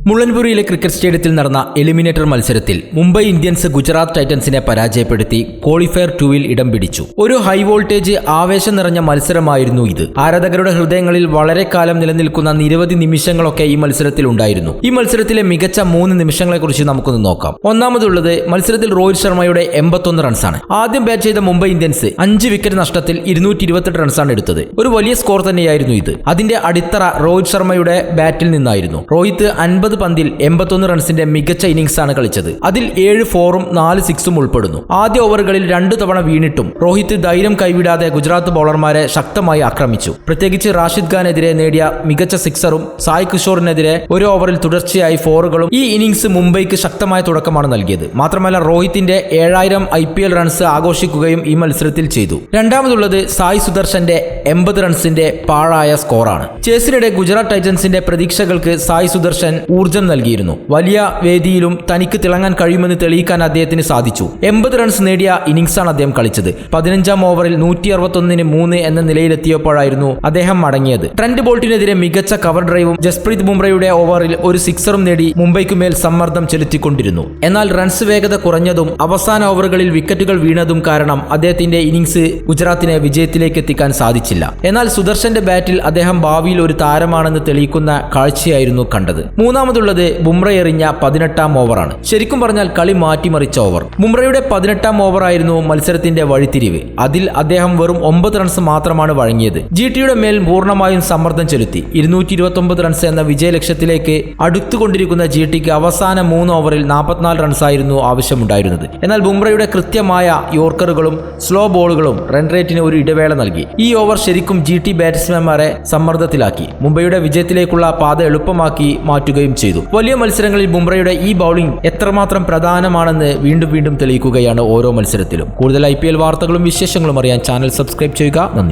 മുള്ളൻപുരിയിലെ cricket സ്റ്റേഡിയത്തിൽ നടന്ന eliminator മത്സരത്തിൽ മുംബൈ ഇന്ത്യൻസ് ഗുജറാത്ത് ടൈറ്റൻസിനെ പരാജയപ്പെടുത്തി ക്വാളിഫയർ 2-ൽ ഇടം പിടിച്ചു. ഒരു ഹൈ വോൾട്ടേജ് ആവേശം നിറഞ്ഞ മത്സരമായിരുന്നു ഇത്. ആരാധകരുടെ ഹൃദയങ്ങളിൽ വളരെ കാലം നിലനിൽക്കുന്ന നിരവധി നിമിഷങ്ങളൊക്കെ ഈ മത്സരത്തിൽ ഉണ്ടായിരുന്നു. ഈ മത്സരത്തിലെ മികച്ച 3 നിമിഷങ്ങളെക്കുറിച്ച് നമുക്കൊന്ന് നോക്കാം. ഒന്നാമതുള്ളത് മത്സരത്തിൽ രോഹിത് ശർമ്മയുടെ 81 റൺസാണ്. ആദ്യം ബാറ്റ് ചെയ്ത മുംബൈ ഇന്ത്യൻസ് 5 വിക്കറ്റ് നഷ്ടത്തിൽ 228 റൺസാണ് എടുത്തത്. ഒരു വലിയ സ്കോർ തന്നെയായിരുന്നു ഇത്. അതിന്റെ അടിത്തറ രോഹിത് ശർമ്മയുടെ ബാറ്റിൽ നിന്നായിരുന്നു. രോഹിത് 50 പന്തിൽ 81 റൺസിന്റെ മികച്ച ഇന്നിംഗ്സ് ആണ് കളിച്ചത്. അതിൽ 7 4-ഉം 4 6-ഉം ഉൾപ്പെടുന്നു. ആദ്യ ഓവറുകളിൽ 2 തവണ വീണിട്ടും രോഹിത് ധൈര്യം കൈവിടാതെ ഗുജറാത്ത് ബൗളർമാരെ ശക്തമായി ആക്രമിച്ചു. പ്രത്യേകിച്ച് റാഷിദ് ഖാനെതിരെ നേടിയ മികച്ച സിക്സറും സായ് കിഷോറിനെതിരെ ഒരു ഓവറിൽ തുടർച്ചയായി 4-കളും ഈ ഇന്നിംഗ്സ് മുംബൈക്ക് ശക്തമായ തുടക്കമാണ് നൽകിയത്. മാത്രമല്ല രോഹിത്തിന്റെ 7000 IPL റൺസ് ആഘോഷിക്കുകയും ഈ മത്സരത്തിൽ ചെയ്തു. രണ്ടാമതുള്ളത് സായ് സുദർശന്റെ 80 റൺസിന്റെ പാഴായ സ്കോറാണ്. ചേസിനിടെ ഗുജറാത്ത് ടൈറ്റൻസിന്റെ പ്രതീക്ഷകൾക്ക് സായ് സുദർശൻ ഊർജം നൽകിയിരുന്നു. വലിയ വേദിയിലും തനിക്ക് തിളങ്ങാൻ കഴിയുമെന്ന് തെളിയിക്കാൻ അദ്ദേഹത്തിന് സാധിച്ചു. 80 റൺസ് നേടിയ ഇന്നിംഗ്സാണ് അദ്ദേഹം കളിച്ചത്. 15-ാം ഓവറിൽ 161-3 എന്ന നിലയിലെത്തിയപ്പോഴായിരുന്നു അദ്ദേഹം മടങ്ങിയത്. ട്രെന്റ് ബോൾട്ടിനെതിരെ മികച്ച കവർ ഡ്രൈവും ജസ്പ്രീത് ബുംറയുടെ ഓവറിൽ ഒരു സിക്സറും നേടി മുംബൈക്ക് മേൽ സമ്മർദ്ദം ചെലുത്തിക്കൊണ്ടിരുന്നു. എന്നാൽ റൺസ് വേഗത കുറഞ്ഞതും അവസാന ഓവറുകളിൽ വിക്കറ്റുകൾ വീണതും കാരണം അദ്ദേഹത്തിന്റെ ഇന്നിംഗ്സ് ഗുജറാത്തിനെ വിജയത്തിലേക്ക് എത്തിക്കാൻ സാധിച്ചില്ല. എന്നാൽ സുദർശന്റെ ബാറ്റിൽ അദ്ദേഹം ഭാവിയിൽ ഒരു താരമാണെന്ന് തെളിയിക്കുന്ന കാഴ്ചയായിരുന്നു കണ്ടത്. മൂന്നാമതുള്ളത് ബുംറ എറിഞ്ഞ 18-ാം ഓവറാണ്. ശരിക്കും പറഞ്ഞാൽ കളി മാറ്റിമറിച്ച ഓവർ. ബുംറയുടെ 18-ാം ഓവറായിരുന്നു മത്സരത്തിന്റെ വഴിത്തിരിവ്. അതിൽ അദ്ദേഹം വെറും 9 റൺസ് മാത്രമാണ് വഴങ്ങിയത്. ജിടിയുടെ മേൽ പൂർണ്ണമായും സമ്മർദ്ദം ചെലുത്തി. 229 റൺസ് എന്ന വിജയലക്ഷ്യത്തിലേക്ക് അടുത്തുകൊണ്ടിരിക്കുന്ന ജിടിക്ക് അവസാന 3 ഓവറിൽ 44 റൺസായിരുന്നു ആവശ്യമുണ്ടായിരുന്നത്. എന്നാൽ ബുംറയുടെ കൃത്യമായ യോർക്കറുകളും സ്ലോ ബോളുകളും റൺ റേറ്റിന് ഒരു ഇടവേള നൽകി. ഈ ഓവർ ശരിക്കും ജിടി ബാറ്റ്സ്മാൻമാരെ സമ്മർദ്ദത്തിലാക്കി. മുംബൈയുടെ വിജയത്തിലേക്കുള്ള പാത എളുപ്പമാക്കി മാറ്റുകയും ചെയ്തു. വലിയ മത്സരങ്ങളിൽ ബുംറയുടെ ഈ ബൗളിംഗ് എത്രമാത്രം പ്രധാനമാണെന്ന് വീണ്ടും തെളിയിക്കുകയാണ് ഓരോ മത്സരത്തിലും. കൂടുതൽ IPL വാർത്തകളും വിശേഷങ്ങളും അറിയാൻ ചാനൽ സബ്സ്ക്രൈബ് ചെയ്യുക. നന്ദി.